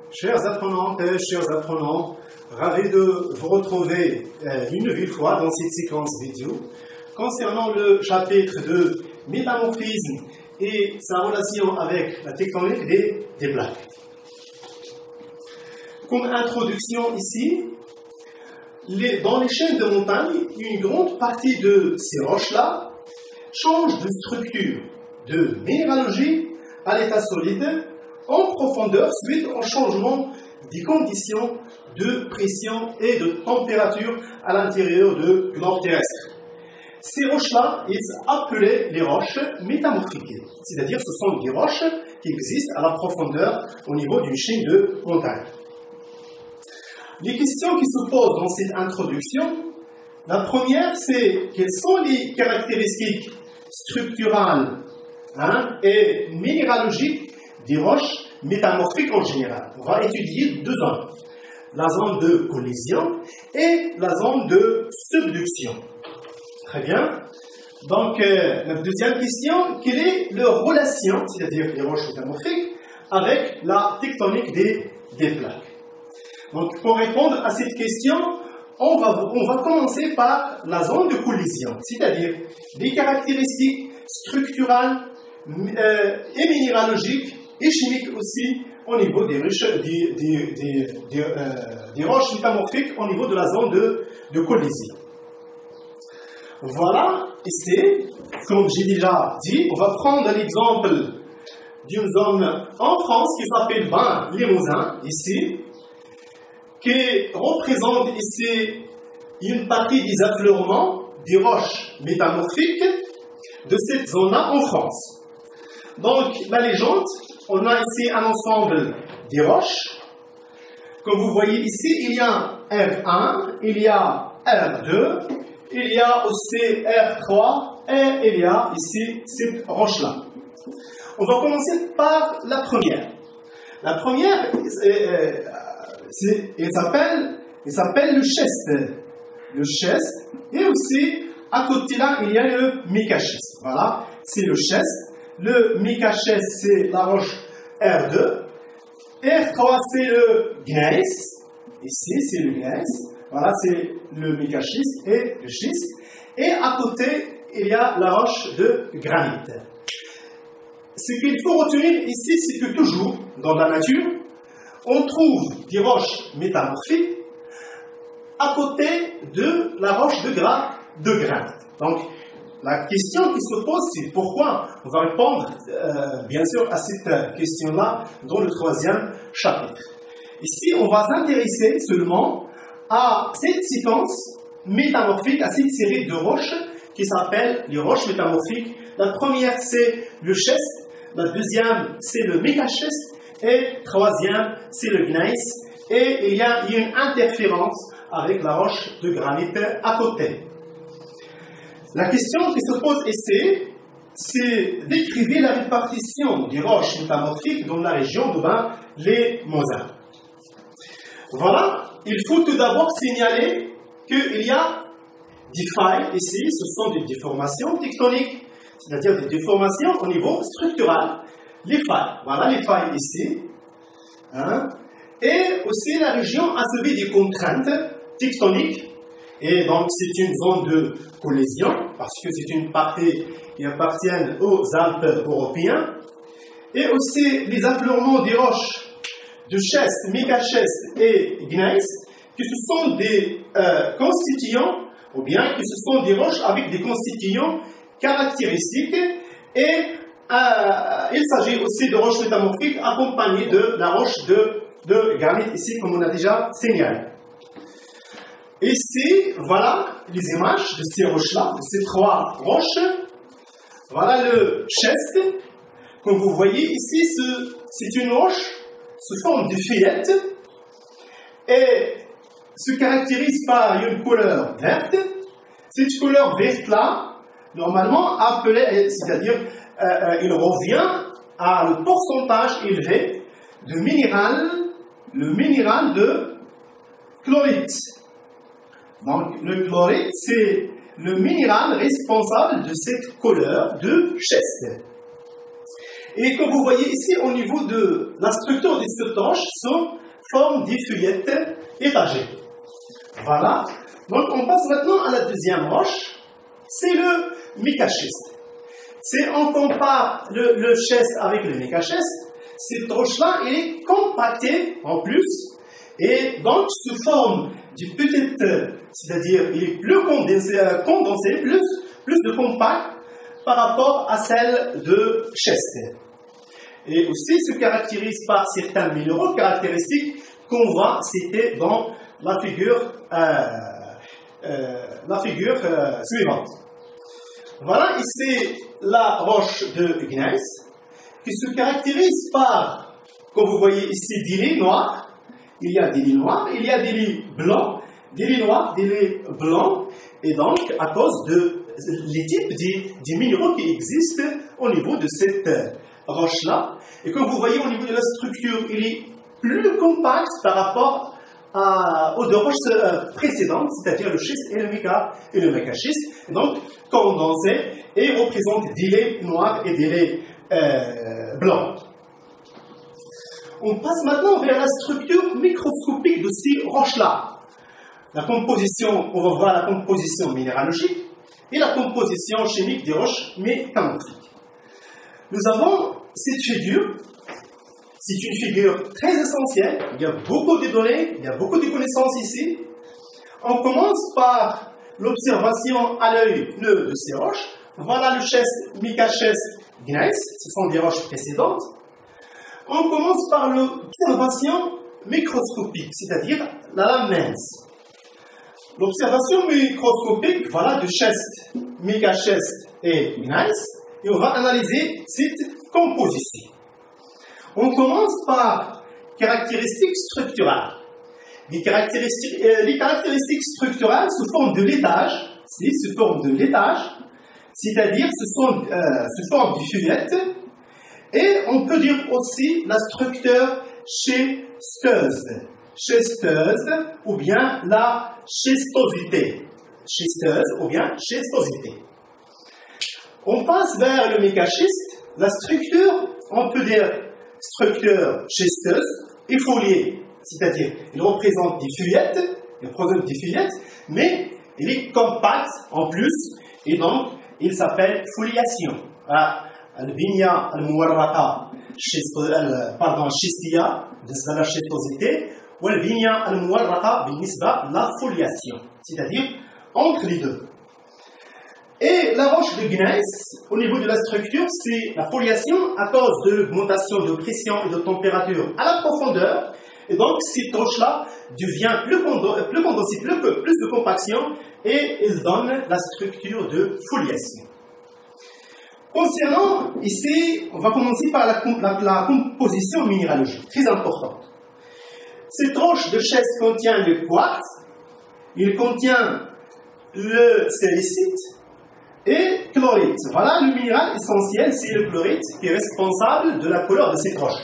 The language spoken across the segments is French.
Chers apprenantes et chers apprenants, ravi de vous retrouver une nouvelle fois dans cette séquence vidéo concernant le chapitre de métamorphisme et sa relation avec la tectonique des plaques. Comme introduction ici, dans les chaînes de montagne, une grande partie de ces roches-là change de structure, de minéralogie à l'état solide, en profondeur suite au changement des conditions de pression et de température à l'intérieur du globe terrestre. Ces roches-là, ils appelaient les roches métamorphiques, c'est-à-dire ce sont des roches qui existent à la profondeur au niveau d'une chaîne de montagne. Les questions qui se posent dans cette introduction, la première c'est quelles sont les caractéristiques structurales et minéralogiques des roches métamorphiques en général. On va étudier deux zones, la zone de collision et la zone de subduction. Très bien. Donc, la deuxième question, quelle est leur relation, c'est-à-dire les roches métamorphiques, avec la tectonique des plaques? Donc, pour répondre à cette question, on va commencer par la zone de collision, c'est-à-dire des caractéristiques structurales et minéralogiques et chimiques aussi au niveau des roches métamorphiques au niveau de la zone de collision. Voilà, ici, comme j'ai déjà dit, on va prendre l'exemple d'une zone en France qui s'appelle Limousin, ici, qui représente ici une partie des affleurements des roches métamorphiques de cette zone-là en France. Donc, la légende, on a ici un ensemble des roches. Comme vous voyez ici, il y a R1, il y a R2, il y a aussi R3 et il y a ici cette roche-là. On va commencer par la première. La première, il s'appelle le schiste. Le schiste. Et aussi, à côté là, il y a le micaschiste. Voilà, c'est le schiste. Le micaschiste, c'est la roche R2. R3, c'est le gneiss. Ici, c'est le gneiss. Voilà, c'est le micaschiste et le schiste. Et à côté, il y a la roche de granit. Ce qu'il faut retenir ici, c'est que toujours, dans la nature, on trouve des roches métamorphiques à côté de la roche de granit. Donc, la question qui se pose, c'est pourquoi? On va répondre, bien sûr, à cette question-là dans le troisième chapitre. Ici, on va s'intéresser seulement à cette séquence métamorphique, à cette série de roches qui s'appellent les roches métamorphiques. La première, c'est le schiste. La deuxième, c'est le micaschiste. Et troisième, c'est le gneiss. Et il y a une interférence avec la roche de granit à côté. La question qui se pose ici, c'est d'écrire la répartition des roches métamorphiques dans la région de Limousin. Voilà, il faut tout d'abord signaler qu'il y a des failles ici, ce sont des déformations tectoniques, c'est-à-dire des déformations au niveau structural. Les failles, voilà les failles ici. Et aussi la région a subi des contraintes tectoniques. Et donc c'est une zone de collision, parce que c'est une partie qui appartient aux Alpes européennes. Et aussi les affleurements des roches de schiste, micaschiste et gneiss, qui ce sont des constituants, ou bien que ce sont des roches avec des constituants caractéristiques. Et il s'agit aussi de roches métamorphiques accompagnées de la roche de granit, ici, comme on a déjà signalé. Ici, voilà les images de ces roches-là, de ces trois roches. Voilà le schiste. Comme vous voyez ici, c'est une roche sous forme de fillette et se caractérise par une couleur verte. Cette couleur verte-là, normalement appelée, c'est-à-dire, il revient à le pourcentage élevé de le minéral de chlorite. Donc, le chlorite, c'est le minéral responsable de cette couleur de schiste. Et comme vous voyez ici, au niveau de la structure de cette roche, sont forme des feuillettes étagées. Voilà. Donc on passe maintenant à la deuxième roche, c'est le micaschiste. Si on compare le schiste avec le micaschiste, cette roche-là est compactée en plus, et donc sous forme d'une petite, c'est-à-dire il est plus condensé, plus de compact par rapport à celle de schiste. Et aussi se caractérise par certains minéraux caractéristiques qu'on voit cités dans la figure suivante. Voilà ici la roche de gneiss qui se caractérise par, comme vous voyez ici, des lits noirs. Il y a des lits noirs, il y a des lits blancs, des lits noirs, des lits blancs, et donc à cause de les types des minéraux qui existent au niveau de cette roche-là. Et comme vous voyez au niveau de la structure, il est plus compact par rapport aux deux roches précédentes, c'est-à-dire le schiste et le micaschiste, donc condensé et représente des laits noirs et des laits blancs. On passe maintenant vers la structure microscopique de ces roches-là. La composition, on va voir la composition minéralogique et la composition chimique des roches métamorphiques. Nous avons cette figure. C'est une figure très essentielle. Il y a beaucoup de données, il y a beaucoup de connaissances ici. On commence par l'observation à l'œil nu de ces roches. Voilà le schiste, micaschiste, gneiss. Ce sont des roches précédentes. On commence par l'observation microscopique, c'est-à-dire la lame mince. L'observation microscopique, voilà du schiste, micaschiste et gneiss. Et on va analyser cette composition. On commence par caractéristiques structurales. Les caractéristiques structurales sous forme de laitage, c'est-à-dire sous forme de feuillettes, et on peut dire aussi la structure schisteuse ou bien la schistosité. Schisteuse ou bien schistosité. On passe vers le micaschiste. La structure, on peut dire structure schisteuse et foliée, c'est-à-dire il représente des feuillettes, mais il est compact en plus, et donc il s'appelle foliation. البنية المورقة schistия بالنسبة للشيستوزيتي والبنية المورقة بالنسبة la foliation, c'est-à-dire entre les deux. Et la roche de gneiss, au niveau de la structure, c'est la foliation à cause de l'augmentation de pression et de température à la profondeur. Et donc, cette roche-là devient plus condensée, plus de compaction, et elle donne la structure de foliation. Concernant, ici, on va commencer par la composition minéralogique, très importante. Cette roche de schiste contient le quartz, il contient le silicite, et chlorite. Voilà le minéral essentiel, c'est le chlorite qui est responsable de la couleur de cette roche.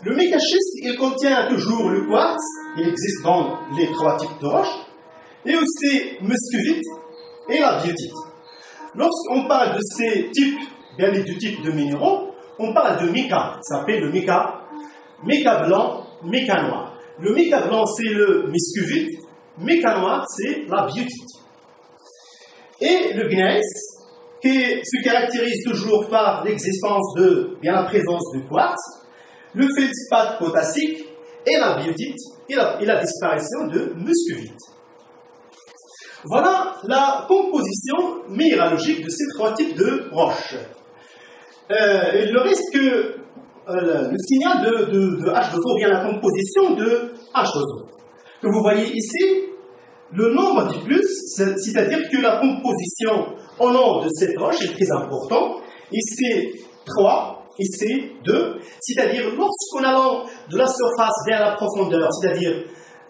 Le micaschiste, il contient toujours le quartz, il existe dans les trois types de roches, et aussi muscovite et la biotite. Lorsqu'on parle de ces types, bien les deux types de minéraux, on parle de mica, ça s'appelle le mica blanc, mica noir. Le mica blanc, c'est le muscovite, mica noir, c'est la biotite. Et le gneiss, qui se caractérise toujours par l'existence bien la présence du quartz, le feldspate potassique et la biotite et la disparition de muscovite. Voilà la composition minéralogique de ces trois types de roches. Il reste que le signal de H2O, ou bien la composition de H2O. Que vous voyez ici, le nombre dit plus, c'est-à-dire que la composition au nombre de cette roche est très importante. Ici 3, ici 2, c'est-à-dire lorsqu'on allant de la surface vers la profondeur, c'est-à-dire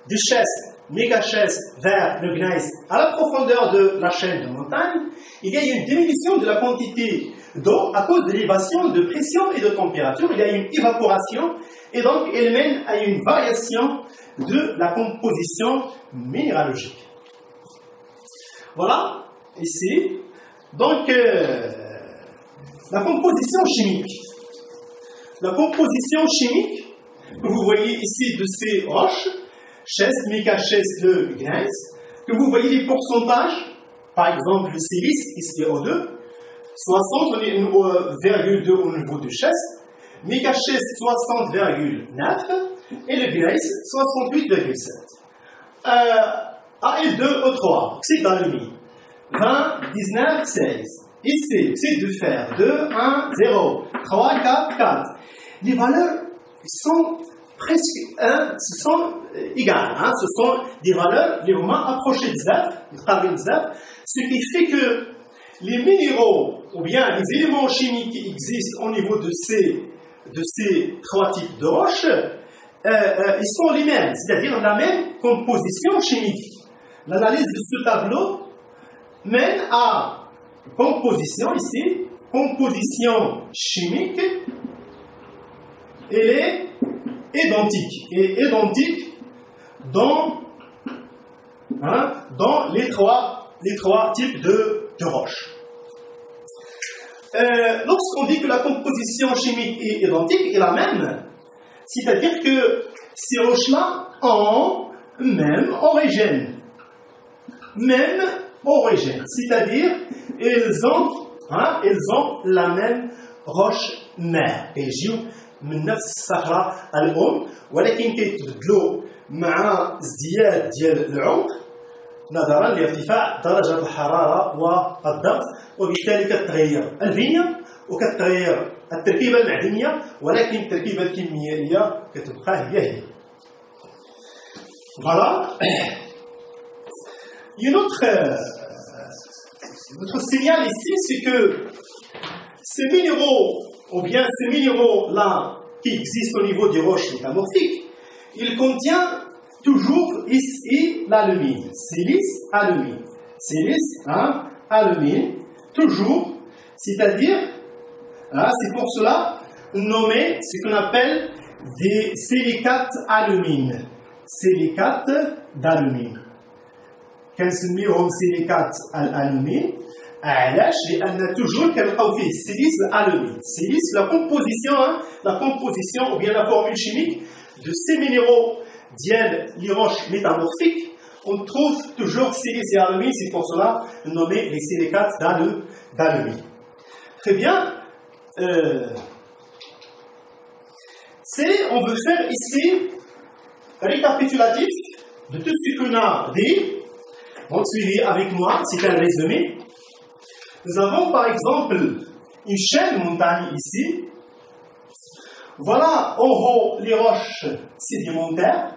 du schiste, micaschiste vers le gneiss à la profondeur de la chaîne de montagne, il y a une diminution de la quantité d'eau à cause de l'élévation de pression et de température. Il y a une évaporation et donc elle mène à une variation de la composition minéralogique. Voilà, ici. Donc, la composition chimique. la composition chimique que vous voyez ici de ces roches, schiste, mica, schiste, le gneiss, que vous voyez les pourcentages, par exemple le silice, ici O2, 60,2 au niveau du schiste, mica schiste 60,9 et le gneiss 68,7. AL2O3, oxyde d'alumine, 20, 19, 16. Ici, oxyde de fer, 2, 1, 0, 3, 4, 4. Les valeurs sont presque sont égales. Hein? Ce sont des valeurs légèrement approchées de Z, ce qui fait que les minéraux ou bien les éléments chimiques qui existent au niveau de ces trois types de roches, ils sont les mêmes, c'est-à-dire la même composition chimique. L'analyse de ce tableau mène à composition ici, composition chimique, elle est identique. Et identique dans les trois types de roches. Lorsqu'on dit que la composition chimique est identique, est la même, c'est-à-dire que ces roches-là ont même origine. Même origine, c'est-à-dire elles ont la même roche mère. يجيو من نفس الصخرة الأم ولكن كيتبدلوا مع ازدياد ديال العمق نظرا لارتفاع درجة الحرارة والضغط وبالتالي كتغير البنية وكتغير التركيبة المعدنية ولكن التركيبة الكيميائية كتبقى هي. Voilà. Il y a notre signal ici, c'est que ces minéraux, ou bien ces minéraux-là qui existent au niveau des roches métamorphiques, ils contiennent toujours ici l'alumine. Silice, alumine. Silice, alumine. Toujours. C'est-à-dire, c'est pour cela nommé ce qu'on appelle des silicates alumine. Silicates d'alumine. كنسميوهم سيليكات الالومين علاش لان توجور كنلقاو فيه السيليس الالومين السيليس la composition ou bien la formule chimique de ces minéraux ديال les roches métamorphiques on trouve toujours silice et alumine, c'est pour cela nommé les silicates d'alumine. Très bien. On veut faire ici récapitulatif de tout ce qu'on a dit. Donc, suivez avec moi, c'est un résumé. Nous avons par exemple une chaîne montagne ici. Voilà en haut les roches sédimentaires.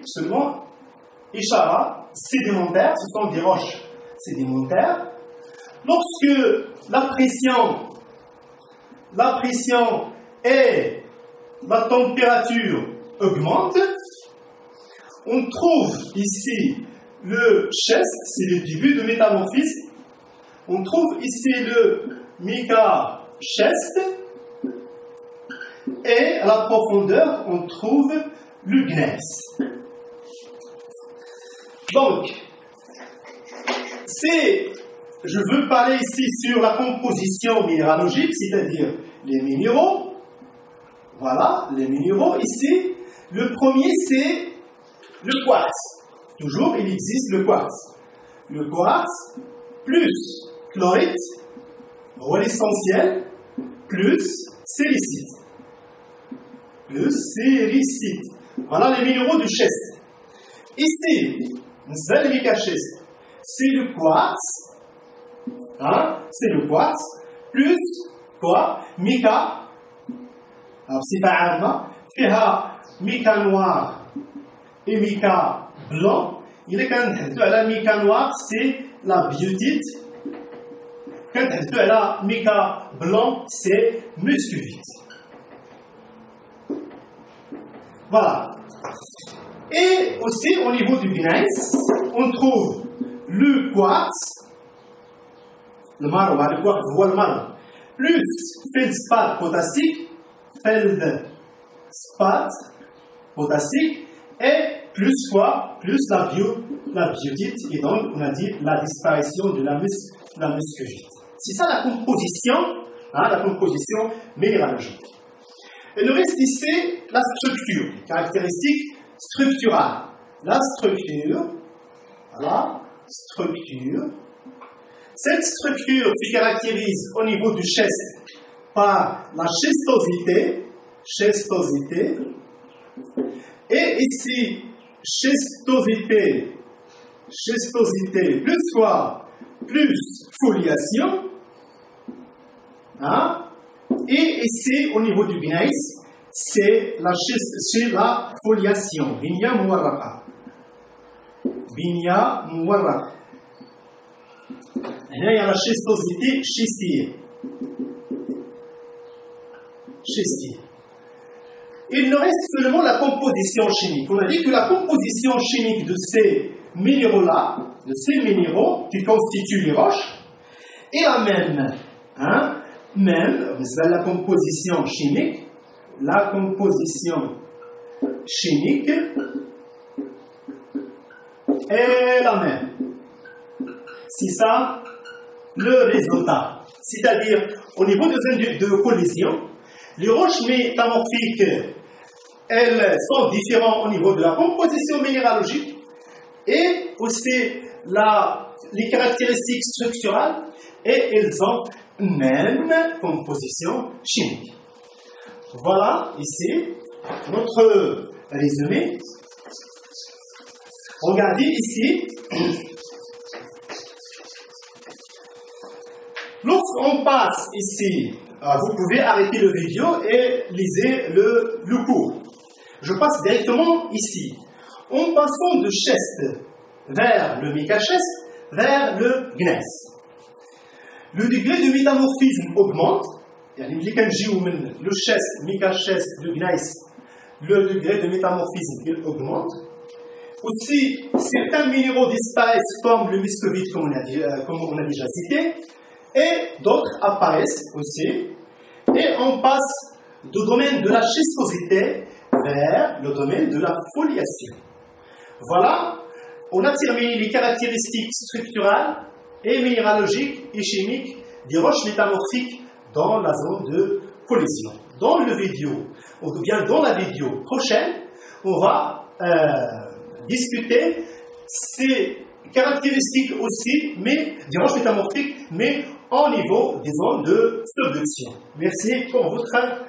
Seulement, Ishara, sédimentaires, ce sont des roches sédimentaires. Lorsque la pression et la température augmentent, on trouve ici le schiste, c'est le début de métamorphisme. On trouve ici le mica schiste. Et à la profondeur, on trouve le gneiss. Donc, je veux parler ici sur la composition minéralogique, c'est-à-dire les minéraux. Voilà, les minéraux ici. Le premier, c'est le quartz. Toujours, il existe le quartz. Le quartz plus chlorite, rôle essentiel, plus silicite. Voilà les minéraux du schiste. Ici, c'est le quartz. C'est le quartz plus quoi? Mica. Alors, c'est pas عامة. فيها mica noir et mica blanc. Il est quand même la mica noir, c'est la biotite. Quand la mica blanc, c'est muscovite. Voilà. Et aussi au niveau du gneiss, on trouve le quartz, le marron, le quartz, le marron, plus feldspathe potassique, et plus quoi? Plus la biotite, et donc on a dit la disparition de la muscovite. C'est ça la composition hein, la composition minéralogique. Il nous reste ici la structure, caractéristique structurale. La structure, voilà, structure. Cette structure se caractérise au niveau du schiste par la schistosité, et ici, schistosité plus quoi? Plus foliation, hein? Et ici, au niveau du gneiss, c'est la foliation, binya muwarraqa. Binya muwarraqa. Là, il y a la schistosité schistée. Il nous reste seulement la composition chimique. On a dit que la composition chimique de ces minéraux-là, de ces minéraux qui constituent les roches, est la même. Hein? Même, c'est la composition chimique. La composition chimique est la même. C'est ça le résultat. C'est-à-dire, au niveau des indices de collision, les roches métamorphiques, elles sont différentes au niveau de la composition minéralogique et aussi les caractéristiques structurales, et elles ont même composition chimique. Voilà ici notre résumé. Regardez ici. Lorsqu'on passe ici, vous pouvez arrêter la vidéo et lisez le cours. Je passe directement ici. En passant de schiste vers le mécaschiste, vers le gneiss. Le degré de métamorphisme augmente. Le schiste, mécaschiste, le gneiss, le degré de métamorphisme il augmente. Aussi, certains minéraux disparaissent comme le muscovite, comme on a déjà cité, et d'autres apparaissent aussi. Et on passe du domaine de la schistosité vers le domaine de la foliation. Voilà, on a terminé les caractéristiques structurales et minéralogiques et chimiques des roches métamorphiques dans la zone de collision. Dans la vidéo prochaine, on va discuter ces caractéristiques aussi, mais des roches métamorphiques, mais au niveau des zones de subduction. Merci pour votre attention.